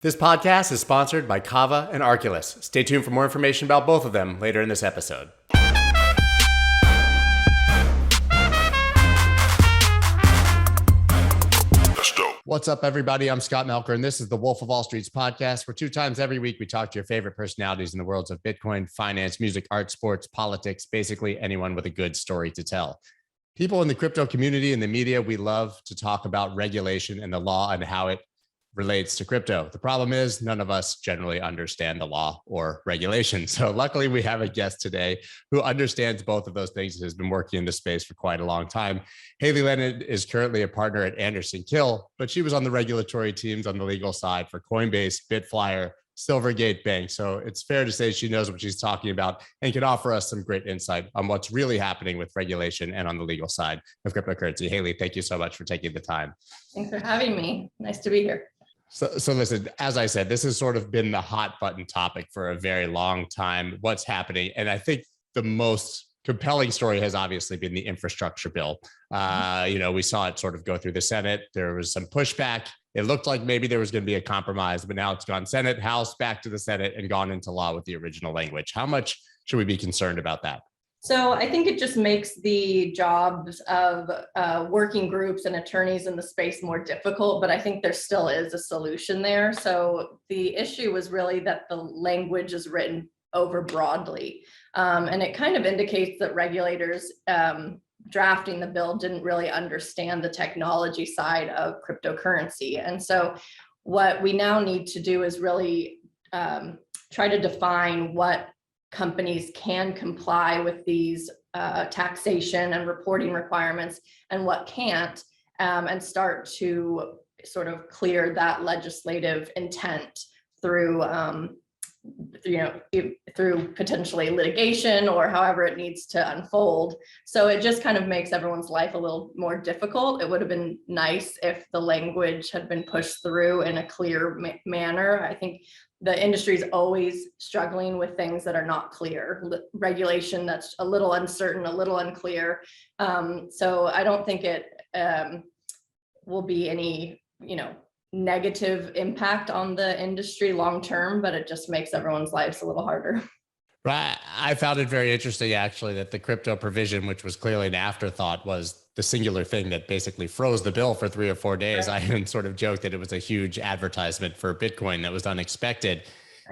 This podcast is sponsored by Kava and Arculus. Stay tuned for more information about both of them later in this episode. What's up, everybody? I'm Scott Melker, and this is the Wolf of Wall Street's podcast, where 2 times every week we talk to your favorite personalities in the worlds of Bitcoin, finance, music, art, sports, politics, basically anyone with a good story to tell. People in the crypto community and the media, we love to talk about regulation and the law and how it relates to crypto. The problem is none of us generally understand the law or regulation. So luckily we have a guest today who understands both of those things and has been working in this space for quite a long time. Hailey Lennon is currently a partner at Anderson Kill, but she was on the regulatory teams on the legal side for Coinbase, Bitflyer, Silvergate Bank. So it's fair to say she knows what she's talking about and can offer us some great insight on what's really happening with regulation and on the legal side of cryptocurrency. Hailey, thank you so much for taking the time. Thanks for having me. Nice to be here. So listen, as I said, this has sort of been the hot button topic for a very long time, what's happening. And I think the most compelling story has obviously been the infrastructure bill. We saw it sort of go through the Senate. There was some pushback. It looked like maybe there was going to be a compromise, but now it's gone Senate, House, back to the Senate, and gone into law with the original language. How much should we be concerned about that? So I think it just makes the jobs of working groups and attorneys in the space more difficult, but I think there still is a solution there. So the issue was really that the language is written over broadly. And it kind of indicates that regulators drafting the bill didn't really understand the technology side of cryptocurrency. And so what we now need to do is really try to define what companies can comply with these taxation and reporting requirements and what can't, and start to sort of clear that legislative intent through through potentially litigation or however it needs to unfold. So it just kind of makes everyone's life a little more difficult. It would have been nice if the language had been pushed through in a clear manner. I think the industry is always struggling with things that are not clear, regulation that's a little uncertain, a little unclear. So I don't think it will be any, negative impact on the industry long term, but it just makes everyone's lives a little harder. Right. I found it very interesting, actually, that the crypto provision, which was clearly an afterthought, was the singular thing that basically froze the bill for 3 or 4 days. Right. I even sort of joked that it was a huge advertisement for Bitcoin that was unexpected.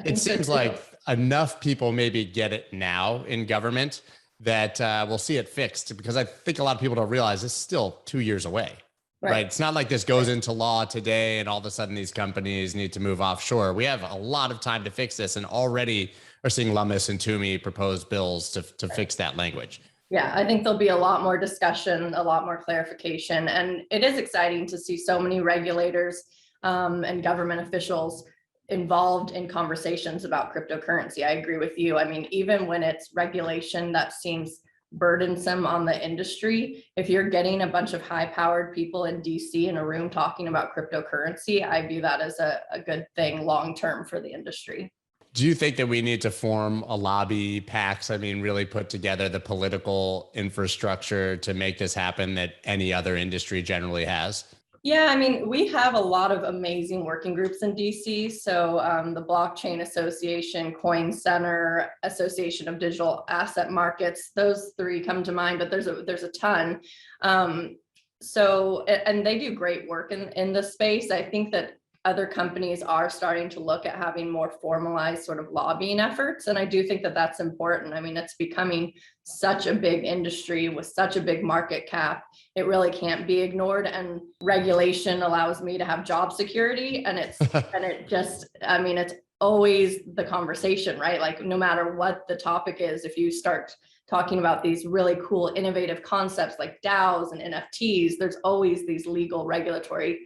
It seems like enough people maybe get it now in government that we'll see it fixed, because I think a lot of people don't realize it's still 2 years away. Right. It's not like this goes into law today and all of a sudden these companies need to move offshore. We have a lot of time to fix this, and already are seeing Lummis and Toomey propose bills to fix that language. Yeah, I think there'll be a lot more discussion, a lot more clarification. And it is exciting to see so many regulators and government officials involved in conversations about cryptocurrency. I agree with you. I mean, even when it's regulation that seems burdensome on the industry, if you're getting a bunch of high-powered people in DC in a room talking about cryptocurrency, I view that as a good thing long-term for the industry. Do you think that we need to form a lobby, PACs? I mean, really put together the political infrastructure to make this happen that any other industry generally has? Yeah, I mean, we have a lot of amazing working groups in DC. So the Blockchain Association, Coin Center, Association of Digital Asset Markets, those 3 come to mind, but there's a ton. And they do great work in this space. I think that other companies are starting to look at having more formalized sort of lobbying efforts. And I do think that that's important. I mean, it's becoming such a big industry with such a big market cap. It really can't be ignored. And regulation allows me to have job security. And it's always the conversation, right? Like no matter what the topic is, if you start talking about these really cool, innovative concepts like DAOs and NFTs, there's always these legal regulatory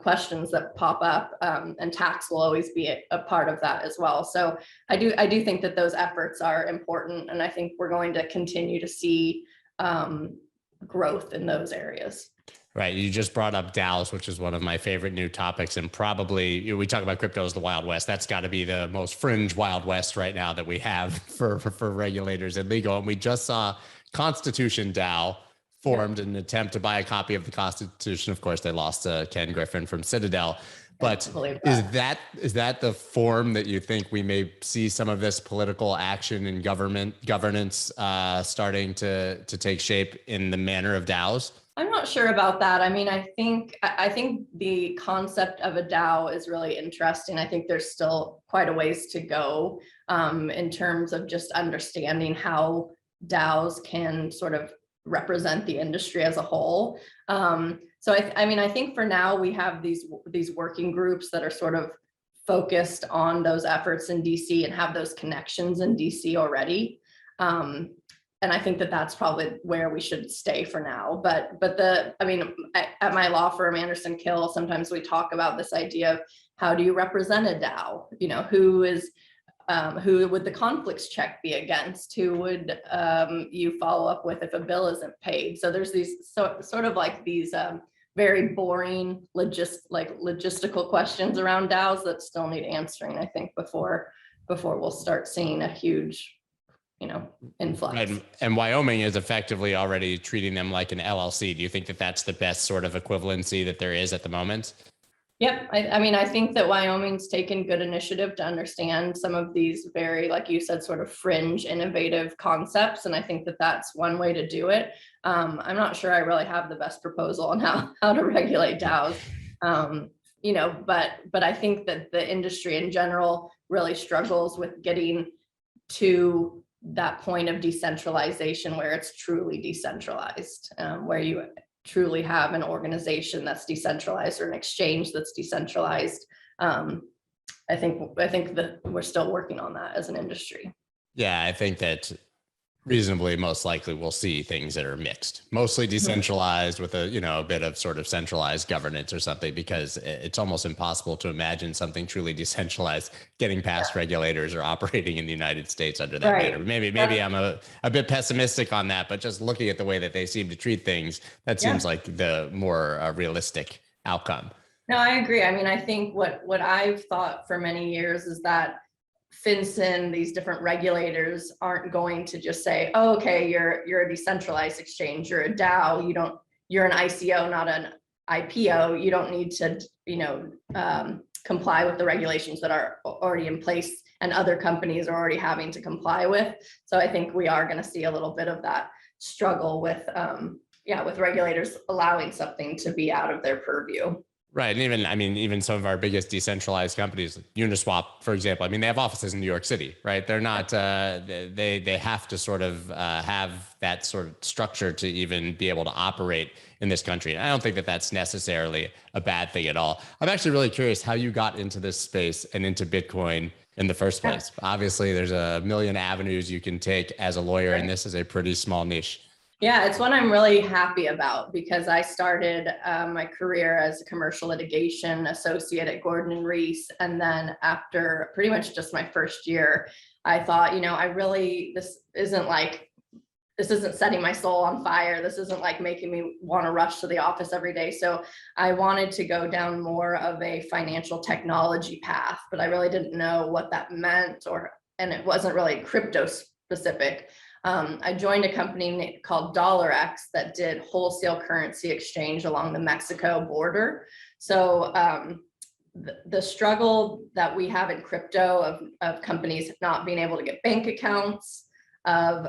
questions that pop up, and tax will always be a part of that as well. So I do think that those efforts are important, and I think we're going to continue to see growth in those areas. Right. You just brought up DAOs, which is one of my favorite new topics. And probably we talk about crypto as the Wild West. That's got to be the most fringe Wild West right now that we have for regulators and legal. And we just saw ConstitutionDAO formed in an attempt to buy a copy of the Constitution. Of course, they lost to Ken Griffin from Citadel. But is that the form that you think we may see some of this political action and governance starting to take shape in the manner of DAOs? I'm not sure about that. I mean, I think the concept of a DAO is really interesting. I think there's still quite a ways to go in terms of just understanding how DAOs can sort of represent the industry as a whole. So I think for now we have these working groups that are sort of focused on those efforts in DC and have those connections in DC already. And I think that that's probably where we should stay for now. But at my law firm, Anderson Kill, sometimes we talk about this idea of how do you represent a DAO? You know, who would the conflicts check be against? Who would you follow up with if a bill isn't paid? So there's these sort of like these very boring logistical questions around DAOs that still need answering, I think, before we'll start seeing a huge influx. And Wyoming is effectively already treating them like an LLC. Do you think that that's the best sort of equivalency that there is at the moment? Yep. I think that Wyoming's taken good initiative to understand some of these very, like you said, sort of fringe innovative concepts. And I think that that's one way to do it. I'm not sure I really have the best proposal on how to regulate DAOs. But I think that the industry in general really struggles with getting to that point of decentralization where it's truly decentralized, where you truly have an organization that's decentralized or an exchange that's decentralized. I think that we're still working on that as an industry. Yeah, I think that reasonably most likely we'll see things that are mixed, mostly decentralized with a bit of sort of centralized governance or something, because it's almost impossible to imagine something truly decentralized getting past regulators or operating in the United States under that manner. Maybe I'm a bit pessimistic on that, but just looking at the way that they seem to treat things, that seems like the more realistic outcome. No, I agree. I mean, I think what I've thought for many years is that FinCEN, these different regulators aren't going to just say, oh, okay, you're a decentralized exchange, you're a DAO, you're an ICO, not an IPO. You don't need to, comply with the regulations that are already in place and other companies are already having to comply with. So I think we are going to see a little bit of that struggle with regulators allowing something to be out of their purview. Right. And even some of our biggest decentralized companies, Uniswap, for example, they have offices in New York City, right? They're not, they have to sort of have that sort of structure to even be able to operate in this country. And I don't think that that's necessarily a bad thing at all. I'm actually really curious how you got into this space and into Bitcoin in the first place. Obviously, there's a million avenues you can take as a lawyer, and this is a pretty small niche. Yeah, it's one I'm really happy about because I started my career as a commercial litigation associate at Gordon and Reese. And then after pretty much just my first year, I thought, this isn't setting my soul on fire. This isn't like making me want to rush to the office every day. So I wanted to go down more of a financial technology path, but I really didn't know what that meant, and it wasn't really crypto specific. I joined a company called $X that did wholesale currency exchange along the Mexico border. So the struggle that we have in crypto of companies not being able to get bank accounts, of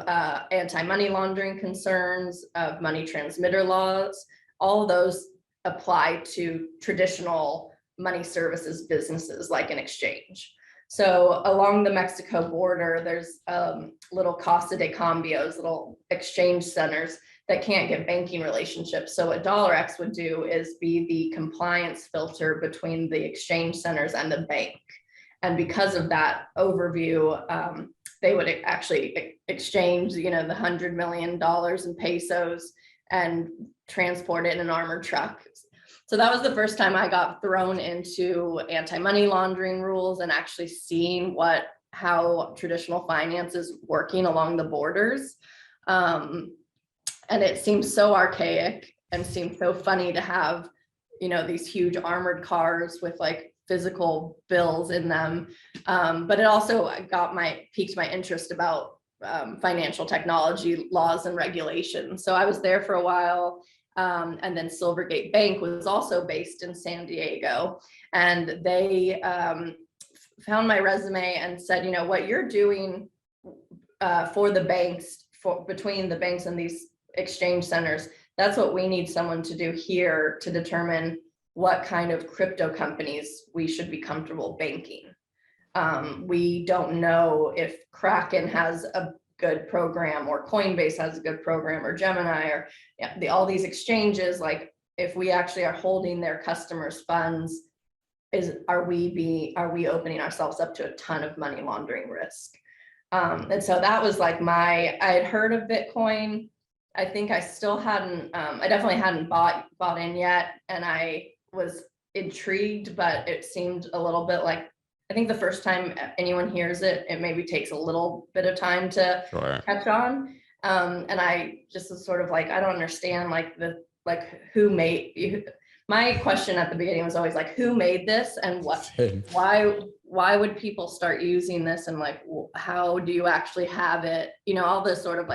anti-money laundering concerns, of money transmitter laws, all of those apply to traditional money services businesses like an exchange. So along the Mexico border, there's little Casa de Cambios, little exchange centers that can't get banking relationships. So what $X would do is be the compliance filter between the exchange centers and the bank. And because of that overview, they would actually exchange, the $100 million in pesos and transport it in an armored truck. So that was the first time I got thrown into anti-money laundering rules and actually seeing how traditional finance is working along the borders. And it seems so archaic and seemed so funny to have, these huge armored cars with like physical bills in them. But it also piqued my interest about financial technology laws and regulations. So I was there for a while. And then Silvergate Bank was also based in San Diego. And they found my resume and said, what you're doing for the banks, between the banks and these exchange centers, that's what we need someone to do here to determine what kind of crypto companies we should be comfortable banking. We don't know if Kraken has a good program, or Coinbase has a good program, or Gemini, or all these exchanges. Like, if we actually are holding their customers' funds, are we opening ourselves up to a ton of money laundering risk? And so that was like I had heard of Bitcoin. I think I still hadn't, I definitely hadn't bought in yet. And I was intrigued, but it seemed a little bit like, I think the first time anyone hears it, it maybe takes a little bit of time to catch on. And I just was sort of like, I don't understand, who made, my question at the beginning was always like, who made this, and why would people start using this, and how do you actually have it? All this sort of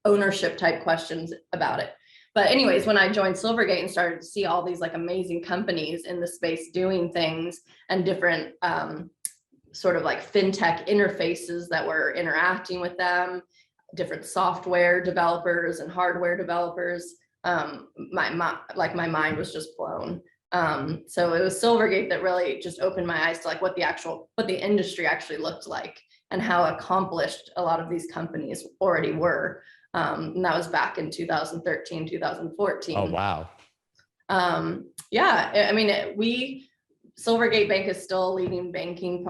ownership type questions about it. But anyways, when I joined Silvergate and started to see all these amazing companies in the space doing things, and different sort of fintech interfaces that were interacting with them, different software developers and hardware developers, my mind was just blown. So it was Silvergate that really just opened my eyes to what the industry actually looked like, and how accomplished a lot of these companies already were. And that was back in 2013, 2014. Oh, wow. Yeah, I mean, Silvergate Bank is still a leading banking,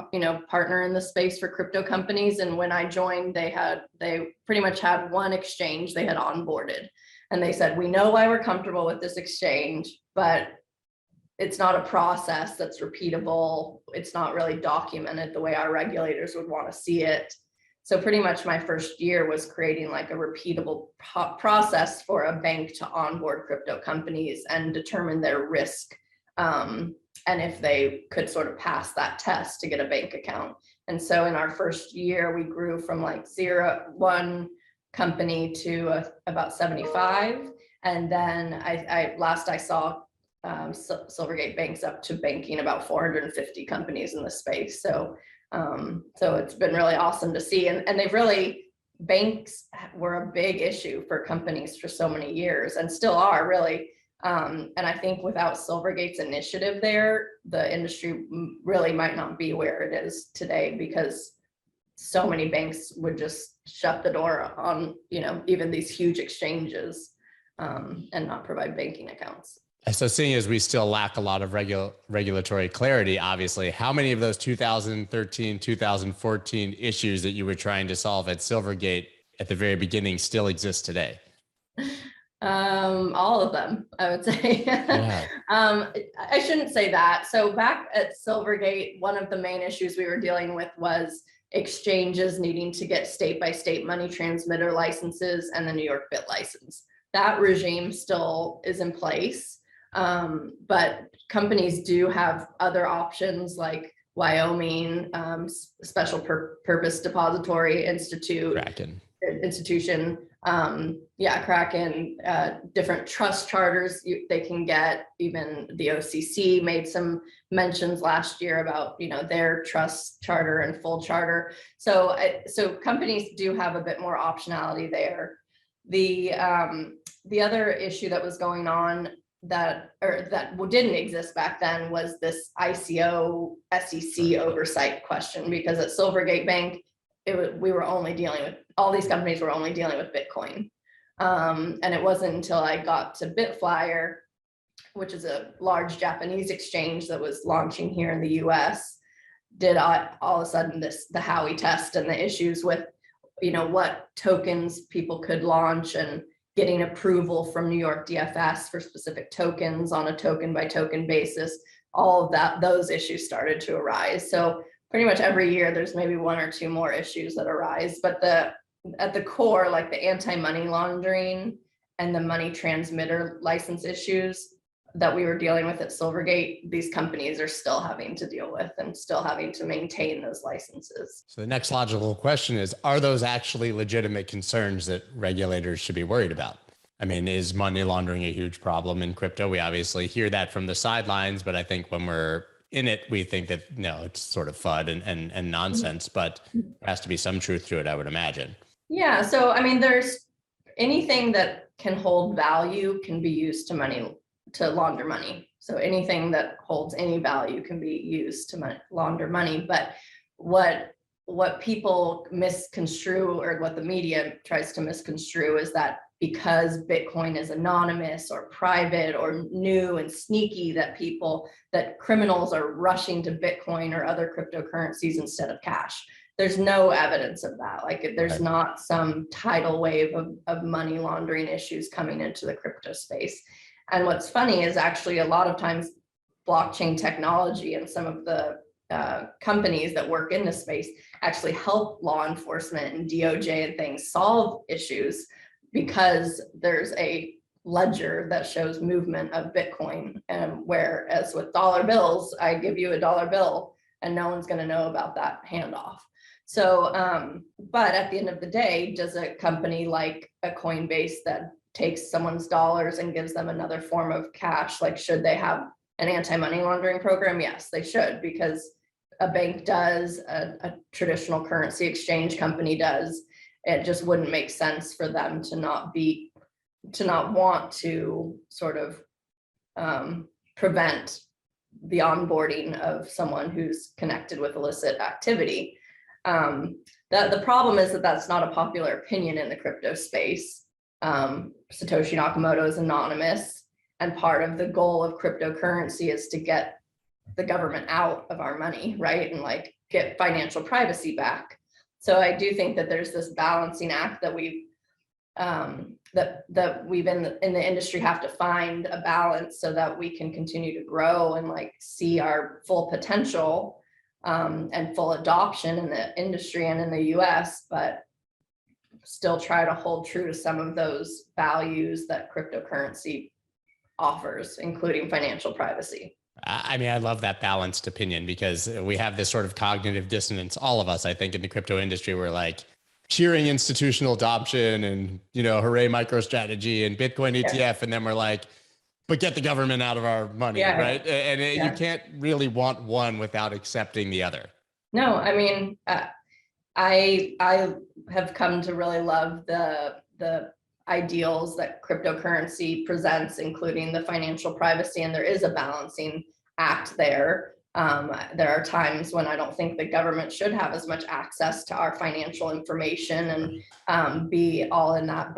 partner in the space for crypto companies. And when I joined, they pretty much had one exchange they had onboarded. And they said, we know why we're comfortable with this exchange, but it's not a process that's repeatable. It's not really documented the way our regulators would want to see it. So pretty much my first year was creating a repeatable process for a bank to onboard crypto companies and determine their risk, and if they could sort of pass that test to get a bank account. And so in our first year, we grew from one company to about 75. And then I saw Silvergate Bank's up to banking about 450 companies in the space. So it's been really awesome to see. And banks were a big issue for companies for so many years, and still are, really. And I think without Silvergate's initiative there, the industry really might not be where it is today, because so many banks would just shut the door on, even these huge exchanges, and not provide banking accounts. So seeing as we still lack a lot of regulatory clarity, obviously, how many of those 2013, 2014 issues that you were trying to solve at Silvergate at the very beginning still exist today? All of them, I would say. Yeah. I shouldn't say that. So back at Silvergate, one of the main issues we were dealing with was exchanges needing to get state-by-state money transmitter licenses and the New York BIT license. That regime still is in place. But companies do have other options, like Wyoming, Special Purpose Depository Institution, Kraken, different trust charters they can get. Even the OCC made some mentions last year about their trust charter and full charter. So companies do have a bit more optionality there. The other issue that was going on that didn't exist back then was this ICO SEC oversight question, because at Silvergate Bank, we were only dealing with, all these companies were only dealing with Bitcoin. And it wasn't until I got to Bitflyer, which is a large Japanese exchange that was launching here in the US, did all of a sudden the Howey test and the issues with, what tokens people could launch, and getting approval from New York DFS for specific tokens on a token by token basis. All of those issues started to arise. So pretty much every year there's maybe one or two more issues that arise, but at the core, the anti-money laundering and the money transmitter license issues that we were dealing with at Silvergate, these companies are still having to deal with and still having to maintain those licenses. So the next logical question is, are those actually legitimate concerns that regulators should be worried about? I mean, is money laundering a huge problem in crypto? We obviously hear that from the sidelines, but I think when we're in it, we think that no, it's sort of FUD and nonsense, but there has to be some truth to it, I would imagine. Yeah. So, I mean, there's anything that can hold value can be used to launder money. So anything that holds any value can be used to launder money. But what people misconstrue, or what the media tries to misconstrue, is that because Bitcoin is anonymous or private or new and sneaky, that criminals are rushing to Bitcoin or other cryptocurrencies instead of cash. There's no evidence of that. Like, there's not some tidal wave of money laundering issues coming into the crypto space. And what's funny is actually a lot of times blockchain technology and some of the companies that work in this space actually help law enforcement and DOJ and things solve issues, because there's a ledger that shows movement of Bitcoin. And whereas with dollar bills, I give you a dollar bill and no one's going to know about that handoff. So, but at the end of the day, does a company like a Coinbase that takes someone's dollars and gives them another form of cash, like, should they have an anti-money laundering program? Yes, they should, because a bank does, a traditional currency exchange company does. It just wouldn't make sense for them to not want to sort of prevent the onboarding of someone who's connected with illicit activity. The problem is that that's not a popular opinion in the crypto space. Satoshi Nakamoto is anonymous, and part of the goal of cryptocurrency is to get the government out of our money, right? And like get financial privacy back. So I do think that there's this balancing act that we've in the industry have to find a balance so that we can continue to grow and like see our full potential and full adoption in the industry and in the US, but still try to hold true to some of those values that cryptocurrency offers, including financial privacy. I mean, I love that balanced opinion, because we have this sort of cognitive dissonance, all of us, I think, in the crypto industry. We're like cheering institutional adoption and, hooray MicroStrategy and Bitcoin ETF. And then we're like, but get the government out of our money, right? And you can't really want one without accepting the other. No, I mean, I have come to really love the ideals that cryptocurrency presents, including the financial privacy, and there is a balancing act there. There are times when I don't think the government should have as much access to our financial information and be all in that.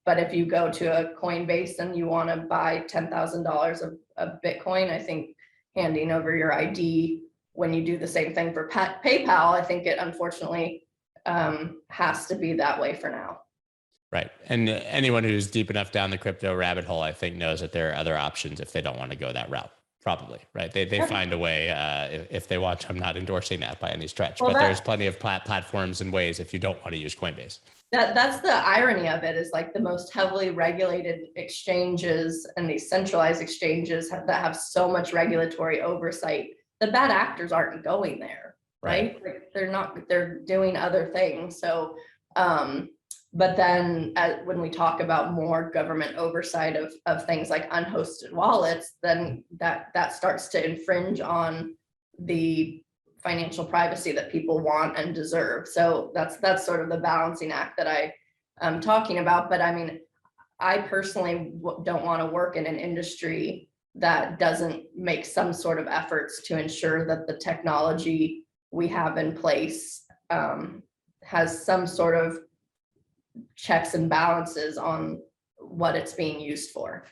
But if you go to a Coinbase and you want to buy $10,000 of Bitcoin, I think handing over your ID when you do the same thing for PayPal, I think it unfortunately has to be that way for now. Right. And anyone who's deep enough down the crypto rabbit hole, I think, knows that there are other options if they don't want to go that route. Probably, right? They find a way if they want to. I'm not endorsing that by any stretch, but there's plenty of platforms and ways if you don't want to use Coinbase. That's the irony of it, is like the most heavily regulated exchanges and these centralized exchanges that have so much regulatory oversight, the bad actors aren't going there, right? Like they're doing other things. So, but then when we talk about more government oversight of things like unhosted wallets, then that starts to infringe on the financial privacy that people want and deserve. So that's sort of the balancing act that I am talking about. But I mean, I personally don't want to work in an industry that doesn't make some sort of efforts to ensure that the technology we have in place has some sort of checks and balances on what it's being used for.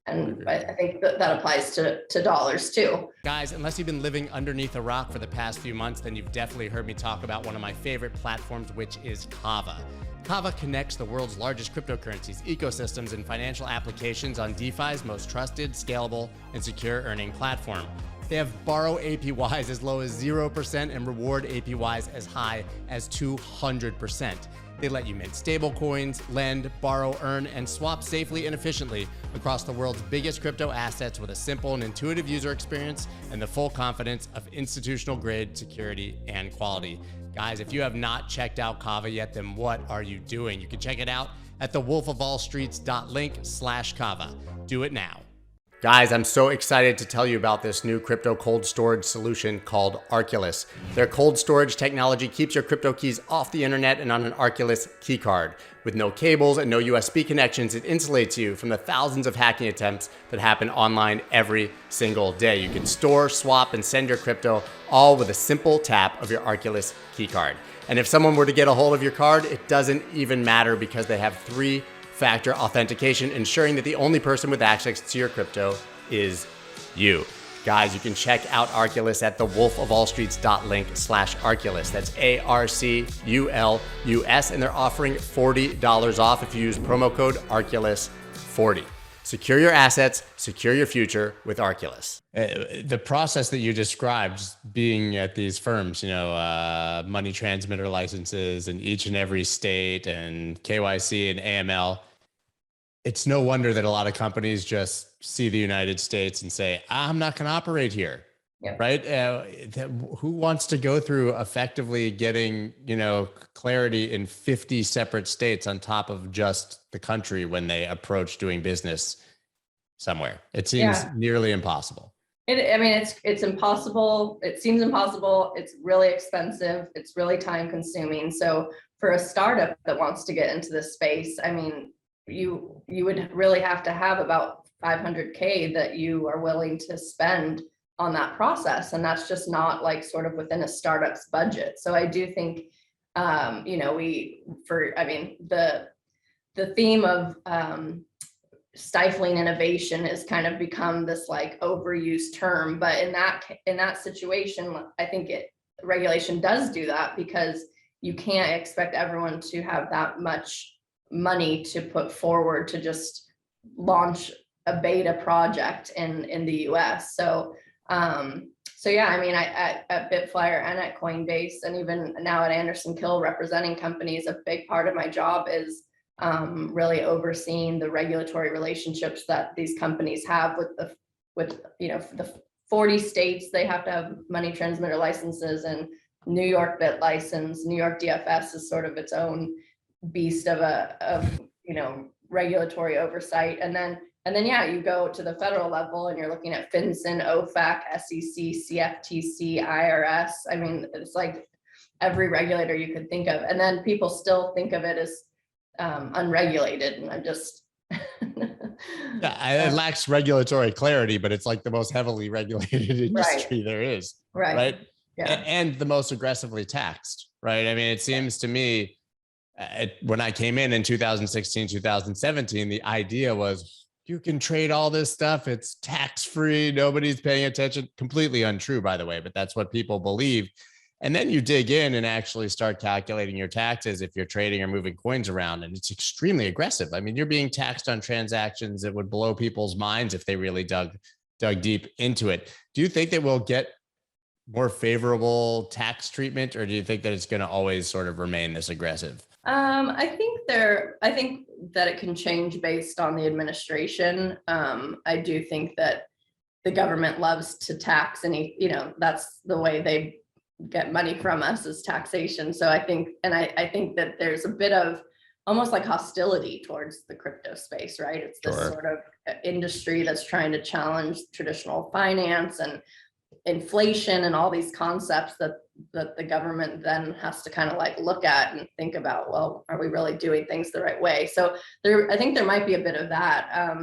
And I think that applies to dollars too. Guys, unless you've been living underneath a rock for the past few months, then you've definitely heard me talk about one of my favorite platforms, which is Kava. Kava connects the world's largest cryptocurrencies, ecosystems, and financial applications on DeFi's most trusted, scalable, and secure earning platform. They have borrow APYs as low as 0% and reward APYs as high as 200%. They let you mint stablecoins, lend, borrow, earn, and swap safely and efficiently across the world's biggest crypto assets with a simple and intuitive user experience and the full confidence of institutional grade security and quality. Guys, if you have not checked out Kava yet, then what are you doing? You can check it out at thewolfofallstreets.link/Kava. Do it now. Guys, I'm so excited to tell you about this new crypto cold storage solution called Arculus. Their cold storage technology keeps your crypto keys off the internet and on an Arculus key card. With no cables and no USB connections, it insulates you from the thousands of hacking attempts that happen online every single day. You can store, swap, and send your crypto all with a simple tap of your Arculus key card. And if someone were to get a hold of your card, it doesn't even matter because they have three-factor authentication, ensuring that the only person with access to your crypto is you. Guys, you can check out Arculus at thewolfofallstreets.link/Arculus. That's ARCULUS, and they're offering $40 off if you use promo code Arculus40. Secure your assets, secure your future with Arculus. The process that you described, being at these firms, money transmitter licenses in each and every state and KYC and AML, it's no wonder that a lot of companies just see the United States and say, I'm not going to operate here. Yeah. Right. Who wants to go through effectively getting, clarity in 50 separate states on top of just the country when they approach doing business somewhere? It seems nearly impossible. It's impossible. It seems impossible. It's really expensive. It's really time consuming. So for a startup that wants to get into this space, you would really have to have about $500K that you are willing to spend on that process. And that's just not sort of within a startup's budget. So I do think, the theme of stifling innovation has kind of become this overused term. But in that situation, I think regulation does do that, because you can't expect everyone to have that much money to put forward to just launch a beta project in the US. So at Bitflyer and at Coinbase, and even now at Anderson Kill representing companies, a big part of my job is really overseeing the regulatory relationships that these companies have with the 40 states. They have to have money transmitter licenses, and New York Bit license. New York DFS is sort of its own beast of regulatory oversight. And then you go to the federal level and you're looking at FinCEN, OFAC, SEC, CFTC, IRS. It's like every regulator you could think of. And then people still think of it as unregulated. And I'm just it lacks regulatory clarity, but it's like the most heavily regulated industry there is. Right. Yeah. And the most aggressively taxed. Right. It seems to me, when I came in 2016, 2017, the idea was you can trade all this stuff. It's tax-free. Nobody's paying attention. Completely untrue, by the way, but that's what people believe. And then you dig in and actually start calculating your taxes if you're trading or moving coins around, and it's extremely aggressive. You're being taxed on transactions that would blow people's minds if they really dug deep into it. Do you think that we'll get more favorable tax treatment, or do you think that it's going to always sort of remain this aggressive? I think that it can change based on the administration. I do think that the government loves to tax, and that's the way they get money from us, is taxation. So I think that there's a bit of almost like hostility towards the crypto space, right? It's this sort of industry that's trying to challenge traditional finance and inflation and all these concepts that the government then has to kind of look at and think about, well, are we really doing things the right way? So I think there might be a bit of that.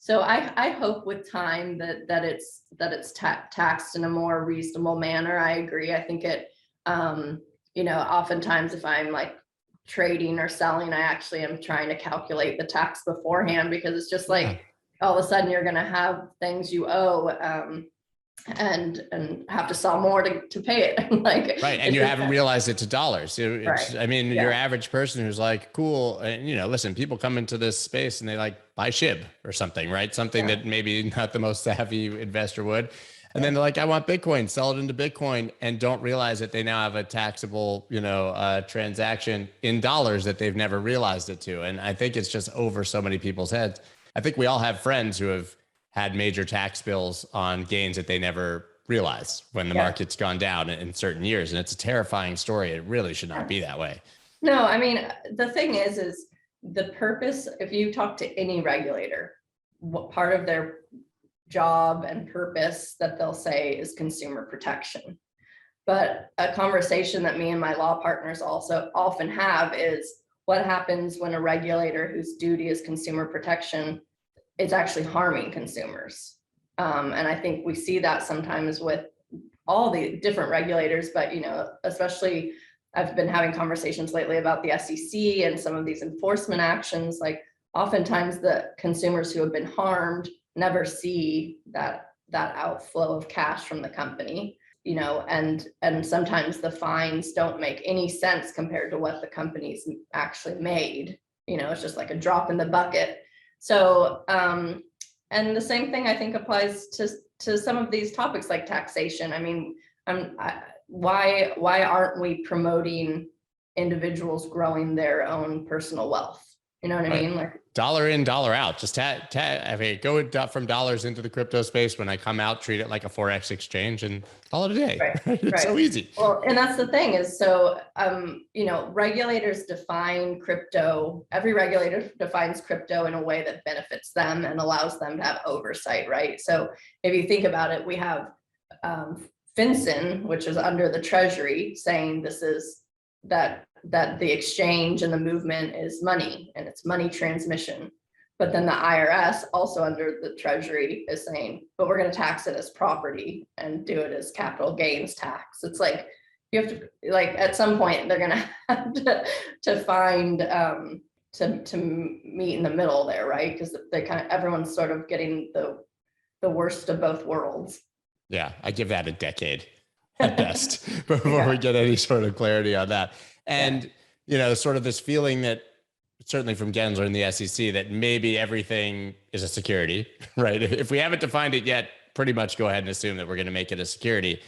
So I hope with time that it's taxed in a more reasonable manner. I agree. I think it, oftentimes if I'm trading or selling, I actually am trying to calculate the tax beforehand, because it's just all of a sudden you're going to have things you owe, and have to sell more to pay it. Right. And you haven't realized it to dollars. Your average person who's cool. And, listen, people come into this space and they buy SHIB or something, right? Something that maybe not the most savvy investor would. And then they're I want Bitcoin, sell it into Bitcoin, and don't realize that they now have a taxable, transaction in dollars that they've never realized it to. And I think it's just over so many people's heads. I think we all have friends who have had major tax bills on gains that they never realized when the market's gone down in certain years. And it's a terrifying story. It really should not be that way. No, the thing is the purpose, if you talk to any regulator, what part of their job and purpose that they'll say is consumer protection. But a conversation that me and my law partners also often have is what happens when a regulator whose duty is consumer protection is actually harming consumers. And I think we see that sometimes with all the different regulators, but especially I've been having conversations lately about the SEC and some of these enforcement actions. Like oftentimes the consumers who have been harmed never see that outflow of cash from the company, and sometimes the fines don't make any sense compared to what the company's actually made. It's just like a drop in the bucket. So, and the same thing I think applies to some of these topics like taxation. I mean, why aren't we promoting individuals growing their own personal wealth? You know what I mean? Like dollar in, dollar out. Just go from dollars into the crypto space. When I come out, treat it like a Forex exchange and call it a day. Right, It's so easy. Well, and that's the thing is, so, regulators define crypto. Every regulator defines crypto in a way that benefits them and allows them to have oversight, right? So if you think about it, we have FinCEN, which is under the Treasury, saying this is that the exchange and the movement is money and it's money transmission. But then the IRS, also under the Treasury, is saying, but we're going to tax it as property and do it as capital gains tax. It's like you have to, like, at some point they're going to have to find to meet in the middle there, right? Because they everyone's sort of getting the worst of both worlds. Yeah, I give that a decade at best before we get any sort of clarity on that. And, sort of this feeling that certainly from Gensler and the SEC that maybe everything is a security, right? If we haven't defined it yet, pretty much go ahead and assume that we're going to make it a security.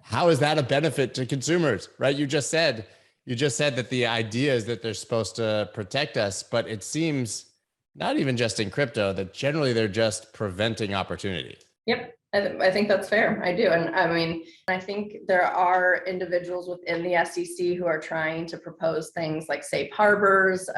How is that a benefit to consumers, right? You just said that the idea is that they're supposed to protect us, but it seems not even just in crypto, that generally they're just preventing opportunity. Yep. I think that's fair. I do. And I mean, I think there are individuals within the SEC who are trying to propose things like safe harbors.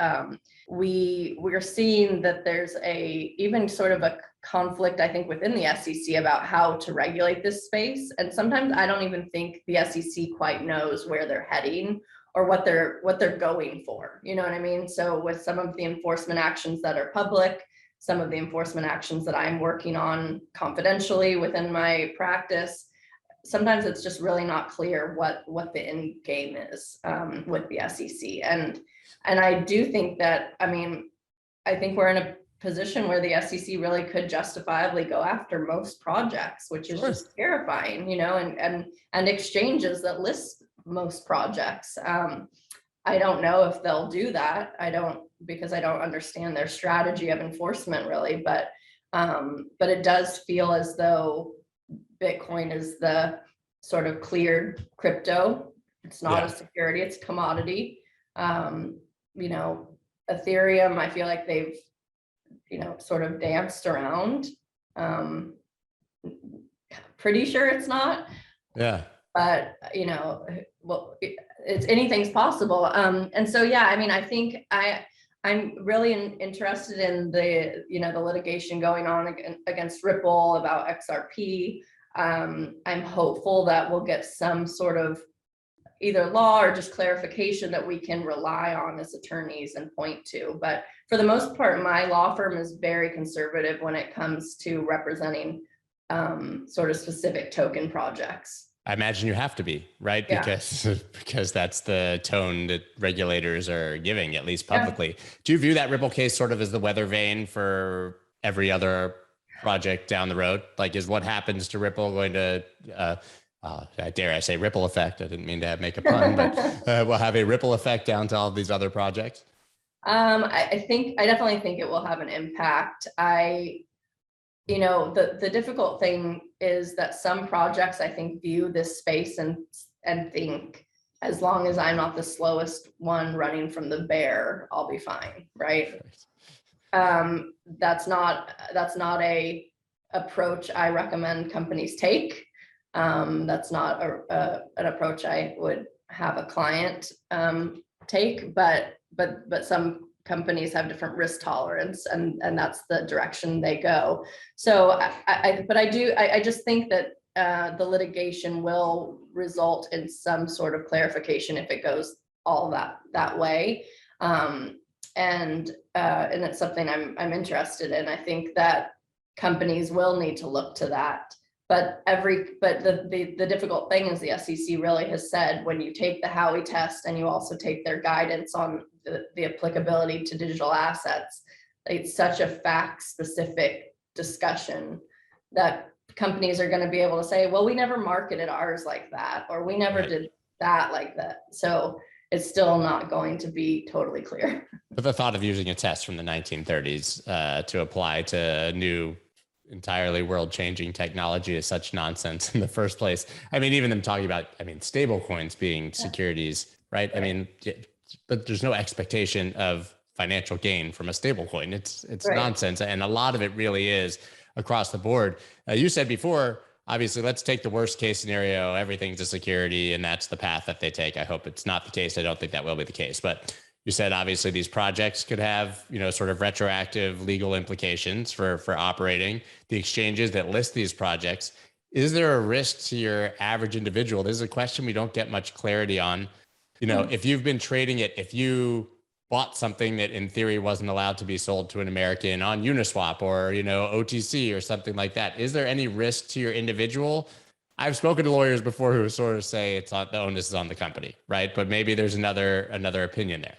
We're seeing that there's even sort of a conflict, I think, within the SEC about how to regulate this space. And sometimes I don't even think the SEC quite knows where they're heading or what they're going for. You know what I mean? So with some of the enforcement actions that are public, some of the enforcement actions that I'm working on confidentially within my practice, sometimes it's just really not clear what the end game is with the SEC. And I do think that, I think we're in a position where the SEC really could justifiably go after most projects, which is just terrifying, and exchanges that list most projects. I don't know if they'll do that. Because I don't understand their strategy of enforcement really, but it does feel as though Bitcoin is the sort of cleared crypto. It's not a security, it's a commodity. Ethereum, I feel like they've, sort of danced around. Pretty sure it's not. Yeah. But, it's anything's possible. And so, I think I'm really interested in the litigation going on against Ripple about XRP. I'm hopeful that we'll get some sort of either law or just clarification that we can rely on as attorneys and point to. But for the most part, my law firm is very conservative when it comes to representing sort of specific token projects. I imagine you have to be, right? Yeah. Because that's the tone that regulators are giving, at least publicly. Yeah. Do you view that Ripple case sort of as the weather vane for every other project down the road? Like, is what happens to Ripple going to, dare I say ripple effect? I didn't mean to make a pun, but we'll have a ripple effect down to all of these other projects? I definitely think it will have an impact. The difficult thing is that some projects, I think, view this space and think, as long as I'm not the slowest one running from the bear, I'll be fine, right? That's not a approach I recommend companies take. That's not an approach I would have a client take, but some companies have different risk tolerance, and that's the direction they go. So I just think that the litigation will result in some sort of clarification if it goes all that way. And it's something I'm interested in. I think that companies will need to look to that. But the difficult thing is the SEC really has said, when you take the Howey test and you also take their guidance on the applicability to digital assets, it's such a fact specific discussion that companies are going to be able to say, well, we never marketed ours like that, or we never did that like that. So it's still not going to be totally clear. But the thought of using a test from the 1930s to apply to new, entirely world-changing technology is such nonsense in the first place. I mean, even them talking about, stable coins being securities, right? I mean, but there's no expectation of financial gain from a stable coin. It's nonsense. And a lot of it really is across the board. You said before, obviously, let's take the worst case scenario. Everything's a security, and that's the path that they take. I hope it's not the case. I don't think that will be the case. But you said, obviously, these projects could have, sort of retroactive legal implications for operating the exchanges that list these projects. Is there a risk to your average individual? This is a question we don't get much clarity on. If you've been trading it, if you bought something that in theory wasn't allowed to be sold to an American on Uniswap or, OTC or something like that, is there any risk to your individual? I've spoken to lawyers before who sort of say it's on the onus is on the company, right? But maybe there's another opinion there.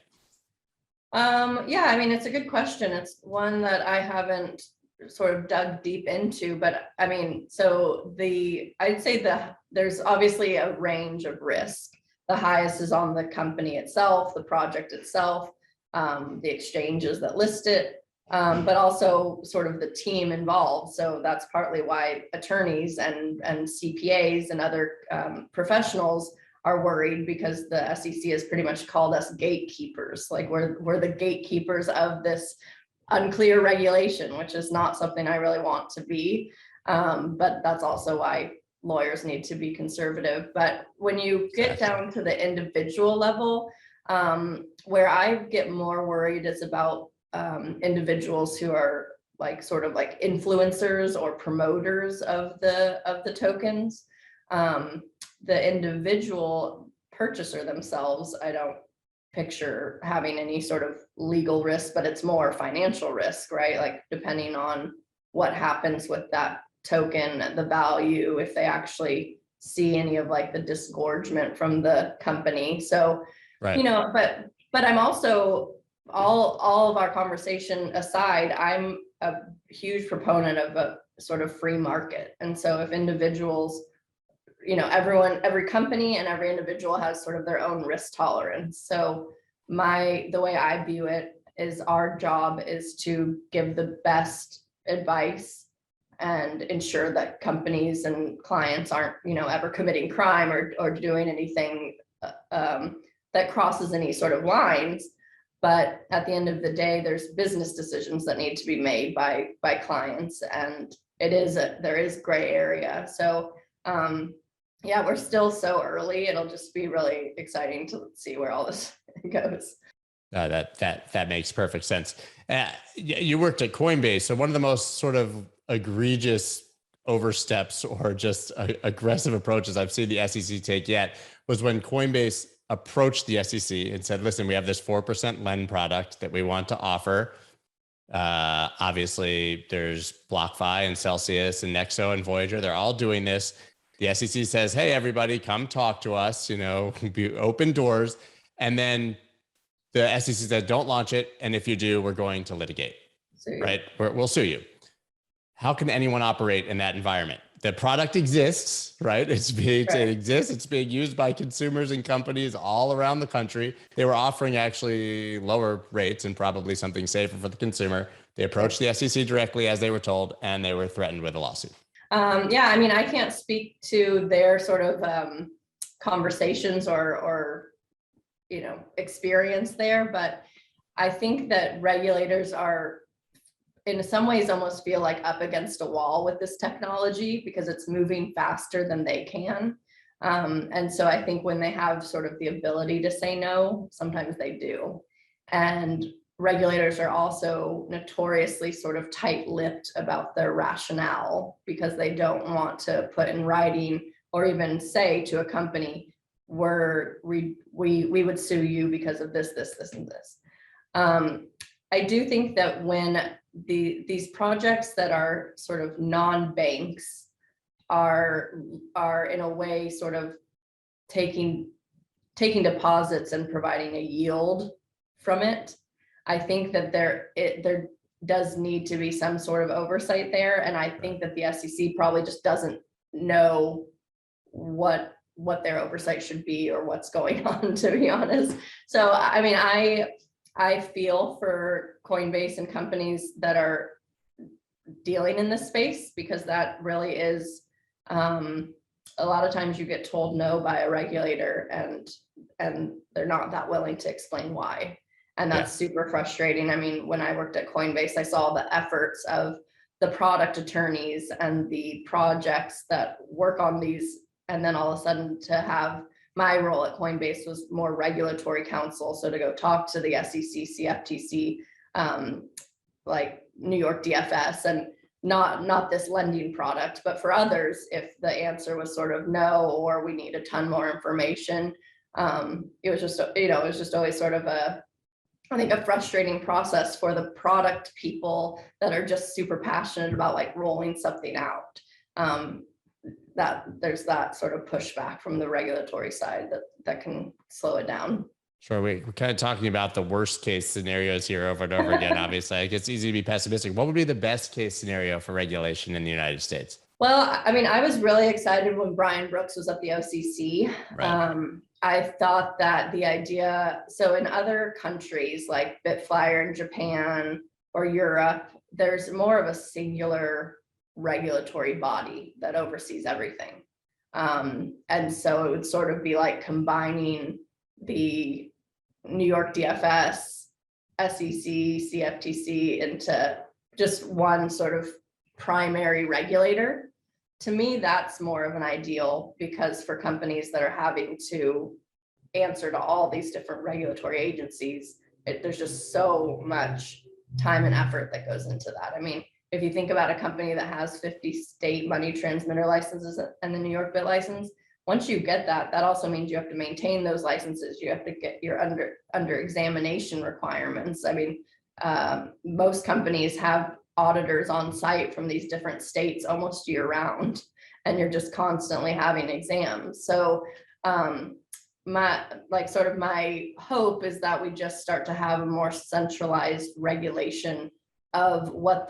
Yeah, it's a good question. It's one that I haven't sort of dug deep into, but I'd say there's obviously a range of risk. The highest is on the company itself, the project itself, the exchanges that list it, but also sort of the team involved. So that's partly why attorneys and CPAs and other professionals are worried, because the SEC has pretty much called us gatekeepers. Like we're the gatekeepers of this unclear regulation, which is not something I really want to be. But that's also why lawyers need to be conservative. But when you get down to the individual level, where I get more worried is about individuals who are sort of like influencers or promoters of the tokens. The individual purchaser themselves, I don't picture having any sort of legal risk, but it's more financial risk, right? Like depending on what happens with that token, the value, if they actually see any of the disgorgement from the company. So, but I'm also, all of our conversation aside, I'm a huge proponent of a sort of free market. And so if individuals, every company and every individual has sort of their own risk tolerance. So the way I view it is our job is to give the best advice and ensure that companies and clients aren't, ever committing crime or doing anything that crosses any sort of lines. But at the end of the day, there's business decisions that need to be made by clients, and there is gray area. So yeah, we're still so early. It'll just be really exciting to see where all this goes. That makes perfect sense. You worked at Coinbase, so one of the most sort of egregious oversteps or just aggressive approaches I've seen the SEC take yet was when Coinbase approached the SEC and said, listen, we have this 4% lend product that we want to offer. Obviously, there's BlockFi and Celsius and Nexo and Voyager. They're all doing this. The SEC says, hey, everybody, come talk to us, be open doors. And then the SEC said, don't launch it. And if you do, we're going to litigate, right? We'll sue you. How can anyone operate in that environment? The product exists, right? It exists. It's being used by consumers and companies all around the country. They were offering actually lower rates and probably something safer for the consumer. They approached the SEC directly as they were told, and they were threatened with a lawsuit. Yeah, I can't speak to their sort of conversations or experience there, but I think that regulators are, in some ways, almost feel like up against a wall with this technology because it's moving faster than they can. And so I think when they have sort of the ability to say no, sometimes they do. And regulators are also notoriously sort of tight-lipped about their rationale because they don't want to put in writing or even say to a company, we would sue you because of this, and this. I do think that when these projects that are sort of non-banks are in a way sort of taking deposits and providing a yield from it, I think that there does need to be some sort of oversight there. And I think that the SEC probably just doesn't know what their oversight should be or what's going on, to be honest. So, I mean, I feel for Coinbase and companies that are dealing in this space, because that really is, a lot of times you get told no by a regulator and they're not that willing to explain why. And that's super frustrating. I mean, when I worked at Coinbase, I saw the efforts of the product attorneys and the projects that work on these. And then all of a sudden to have my role at Coinbase was more regulatory counsel. So to go talk to the SEC, CFTC, like New York DFS, and not this lending product, but for others, if the answer was sort of no, or we need a ton more information, it was just, it was just always sort of I think a frustrating process for the product people that are just super passionate about like rolling something out. That there's that sort of pushback from the regulatory side that can slow it down. Sure. We're kind of talking about the worst case scenarios here over and over again. Obviously, like it's easy to be pessimistic. What would be the best case scenario for regulation in the United States? Well, I mean, I was really excited when Brian Brooks was at the OCC. Right. I thought that the idea, so in other countries like Bitflyer in Japan or Europe, there's more of a singular regulatory body that oversees everything. And so it would sort of be like combining the New York DFS, SEC, CFTC into just one sort of primary regulator. To me, that's more of an ideal, because for companies that are having to answer to all these different regulatory agencies, there's just so much time and effort that goes into that. I mean, if you think about a company that has 50 state money transmitter licenses and the New York bit license, once you get that also means you have to maintain those licenses. You have to get your under examination requirements. I mean, most companies have auditors on site from these different states almost year round, and you're just constantly having exams. So my hope is that we just start to have a more centralized regulation of what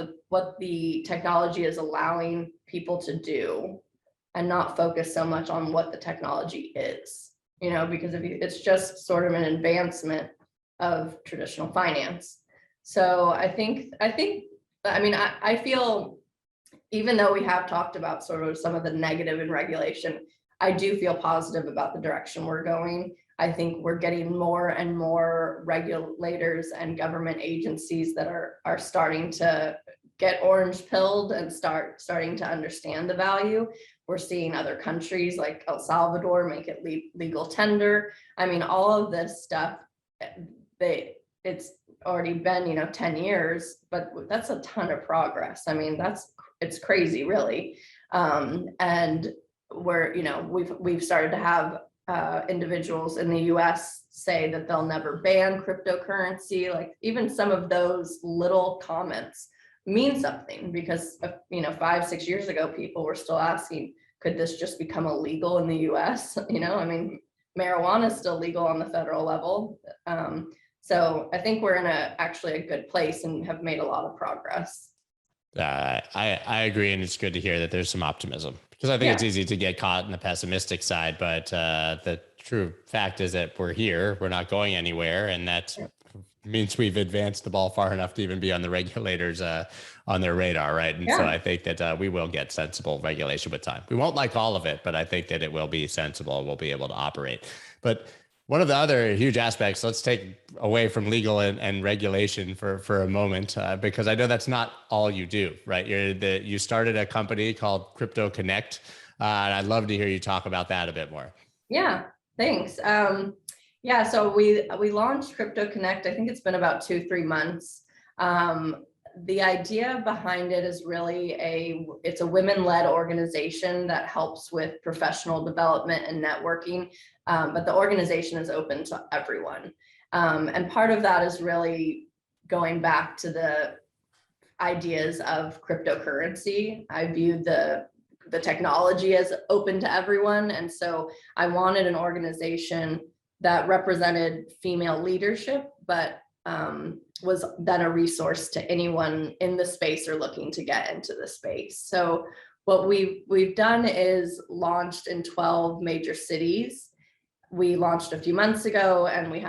the technology is allowing people to do, and not focus so much on what the technology is, because it's just sort of an advancement of traditional finance. So I feel, even though we have talked about sort of some of the negative in regulation, I do feel positive about the direction we're going. I think we're getting more and more regulators and government agencies that are starting to get orange pilled and starting to understand the value. We're seeing other countries like El Salvador make it legal tender. I mean, all of this stuff, it's already been 10 years, but that's a ton of progress. I mean, it's crazy, really. And we've started to have individuals in the US say that they'll never ban cryptocurrency. Like, even some of those little comments mean something, because 5-6 years ago, people were still asking, could this just become illegal in the US? I mean, marijuana is still legal on the federal level. So I think we're in actually a good place and have made a lot of progress. I agree. And it's good to hear that there's some optimism, because I think it's easy to get caught in the pessimistic side, but the true fact is that we're here, we're not going anywhere. And that means we've advanced the ball far enough to even be on the regulators on their radar. Right. And so I think that we will get sensible regulation with time. We won't like all of it, but I think that it will be sensible. We'll be able to operate. But one of the other huge aspects, let's take away from legal and regulation for a moment, because I know that's not all you do, right? You started a company called Crypto Connect, and I'd love to hear you talk about that a bit more. Yeah, thanks. Yeah, so we launched Crypto Connect. I think it's been about 2-3 months. The idea behind it is really it's a women-led organization that helps with professional development and networking, but the organization is open to everyone. And part of that is really going back to the ideas of cryptocurrency. I viewed the technology as open to everyone, and so I wanted an organization that represented female leadership, but was then a resource to anyone in the space or looking to get into the space. So what we've done is launched in 12 major cities. We launched a few months ago, and we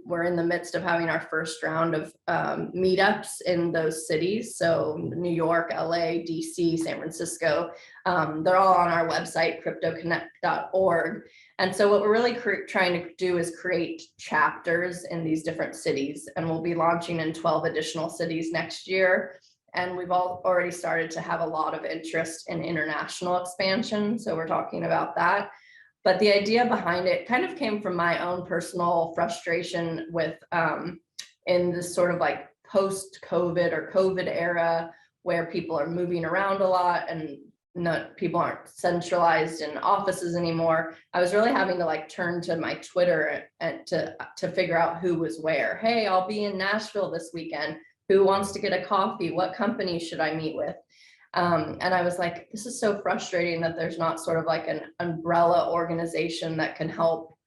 were in the midst of having our first round of meetups in those cities. So New York, LA, DC, San Francisco, they're all on our website, cryptoconnect.org. And so what we're really trying to do is create chapters in these different cities, and we'll be launching in 12 additional cities next year. And we've already started to have a lot of interest in international expansion. So we're talking about that. But the idea behind it kind of came from my own personal frustration with in this sort of like post-COVID or COVID era where people are moving around a lot and people aren't centralized in offices anymore. I was really having to like turn to my Twitter and to figure out who was where. Hey, I'll be in Nashville this weekend. Who wants to get a coffee? What company should I meet with? And I was like, this is so frustrating that there's not sort of like an umbrella organization that can help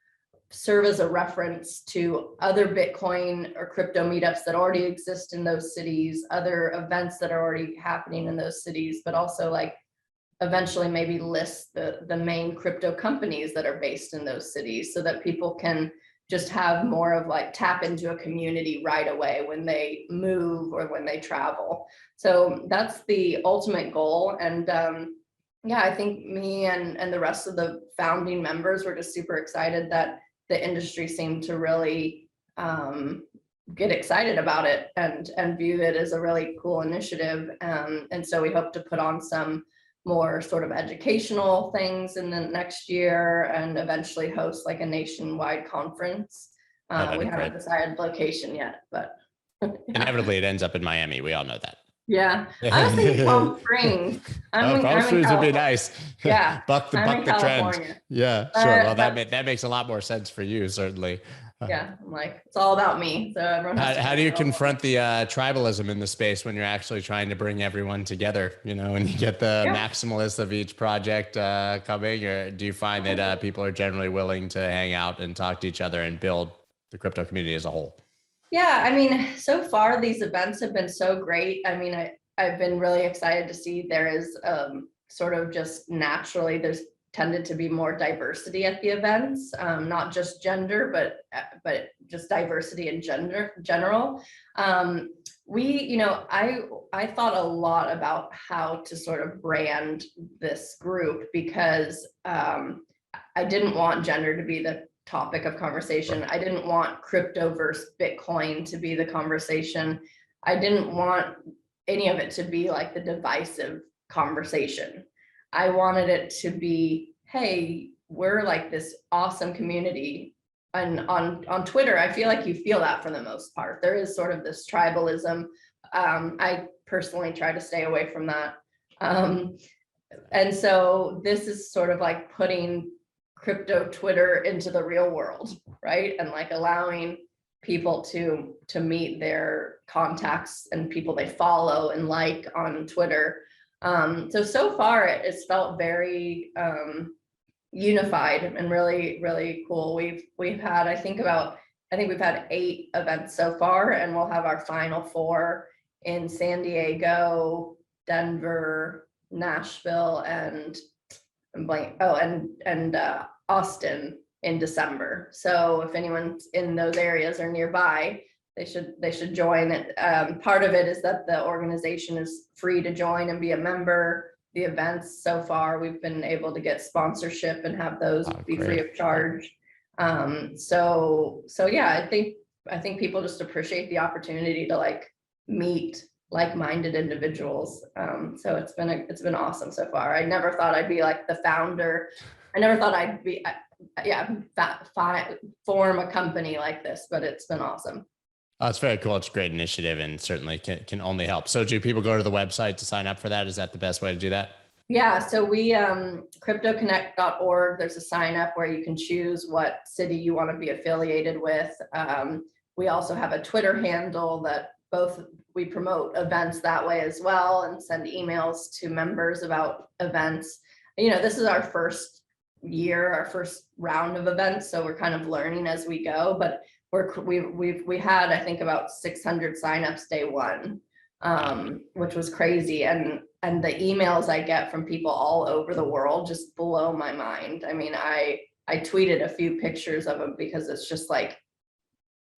serve as a reference to other Bitcoin or crypto meetups that already exist in those cities, other events that are already happening in those cities, but also like eventually maybe list the main crypto companies that are based in those cities so that people can just have more of like tap into a community right away when they move or when they travel. So that's the ultimate goal. And yeah, I think me and the rest of the founding members were just super excited that the industry seemed to really get excited about it and view it as a really cool initiative. And so we hope to put on some more sort of educational things in the next year and eventually host like a nationwide conference. We haven't decided location yet, but inevitably it ends up in Miami. We all know that. Yeah, I was thinking Palm Springs. Palm Springs would be nice. Yeah, buck the trend. Yeah, sure. Well, that makes a lot more sense for you, certainly. Yeah, I'm like, it's all about me. So everyone. How do you confront the tribalism in the space when you're actually trying to bring everyone together? You know, and you get the maximalists of each project coming, or do you find that people are generally willing to hang out and talk to each other and build the crypto community as a whole? Yeah, I mean, so far these events have been so great. I mean, I've been really excited to see there is sort of just naturally there's tended to be more diversity at the events, not just gender, but just diversity in general. I thought a lot about how to sort of brand this group because I didn't want gender to be the topic of conversation. I didn't want crypto versus Bitcoin to be the conversation. I didn't want any of it to be like the divisive conversation. I wanted it to be, hey, we're like this awesome community. And on Twitter, I feel like you feel that for the most part. There is sort of this tribalism. I personally try to stay away from that. And so this is sort of like putting crypto Twitter into the real world, right? And like allowing people to meet their contacts and people they follow and like on Twitter. So far it's felt very unified and really, really cool. We've had, I think we've had 8 events so far, and we'll have our final 4 in San Diego, Denver, Nashville, and Austin in December. So if anyone's in those areas or nearby, they should join it. Part of it is that the organization is free to join and be a member. The events so far, we've been able to get sponsorship and have those be free of charge. So yeah, I think people just appreciate the opportunity to like meet like-minded individuals. So it's been awesome so far. I never thought I'd be like the founder. I never thought form a company like this, but it's been awesome. Oh, it's very cool. It's a great initiative and certainly can only help. So do people go to the website to sign up for that? Is that the best way to do that? Yeah, so we cryptoconnect.org, there's a sign up where you can choose what city you want to be affiliated with. We also have a Twitter handle that we promote events that way as well and send emails to members about events. This is our first year, our first round of events, so we're kind of learning as we go, but we had, I think, about 600 signups day one, which was crazy. And the emails I get from people all over the world just blow my mind. I mean, I tweeted a few pictures of them because it's just like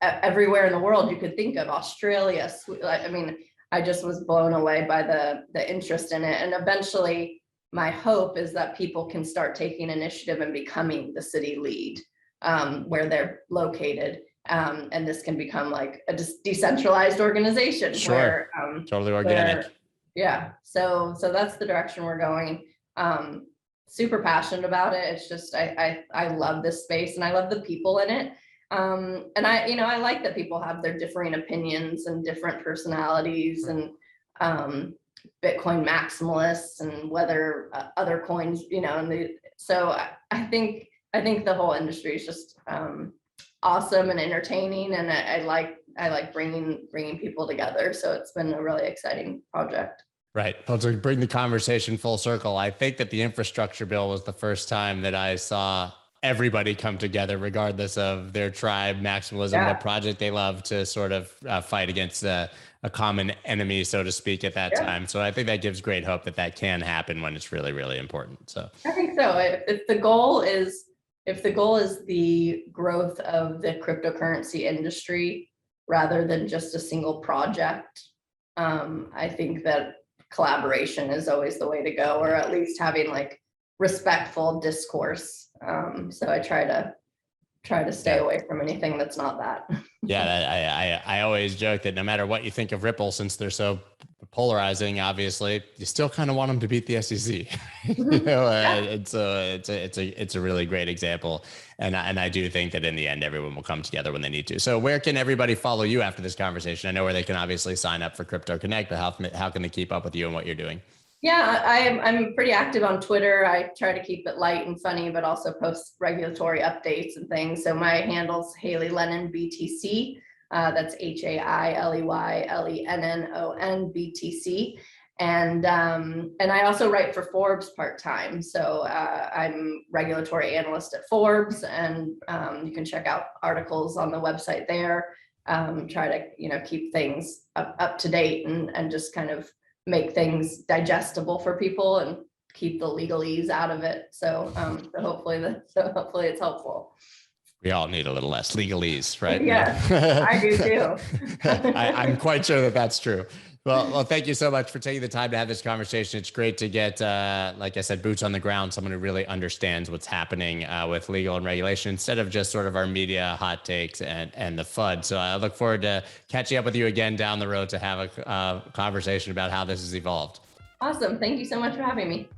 everywhere in the world you could think of, Australia. I mean, I just was blown away by the interest in it. And eventually my hope is that people can start taking initiative and becoming the city lead where they're located. And this can become like a decentralized organization. Sure. Where, totally organic. So that's the direction we're going. Super passionate about it. It's just, I love this space and I love the people in it. And I like that people have their differing opinions and different personalities and Bitcoin maximalists and whether other coins, so I think the whole industry is just awesome and entertaining, and I like bringing people together. So it's been a really exciting project. Right. Well, to bring the conversation full circle, I think that the infrastructure bill was the first time that I saw everybody come together, regardless of their tribe, maximalism, what project they love, to sort of fight against a common enemy, so to speak, at that time. So I think that gives great hope that can happen when it's really, really important. So I think so. If the goal is the growth of the cryptocurrency industry rather than just a single project, I think that collaboration is always the way to go, or at least having like respectful discourse. So I try to stay away from anything that's not that. Yeah, I always joke that no matter what you think of Ripple, since they're so polarizing, obviously, you still kind of want them to beat the SEC. And so it's a really great example, and I do think that in the end, everyone will come together when they need to. So where can everybody follow you after this conversation? I know where they can obviously sign up for Crypto Connect, but how can they keep up with you and what you're doing? Yeah, I'm pretty active on Twitter. I try to keep it light and funny, but also post regulatory updates and things. So my handle's Hailey Lennon BTC. That's HaileyLennon BTC. And I also write for Forbes part-time. So I'm regulatory analyst at Forbes, and you can check out articles on the website there. Try to keep things up to date and just kind of make things digestible for people and keep the legalese out of it. So hopefully it's helpful. We all need a little less legalese, right? Yeah, I do too. I'm quite sure that's true. Well, thank you so much for taking the time to have this conversation. It's great to get, like I said, boots on the ground, someone who really understands what's happening with legal and regulation, instead of just sort of our media hot takes and the FUD. So I look forward to catching up with you again down the road to have a conversation about how this has evolved. Awesome. Thank you so much for having me.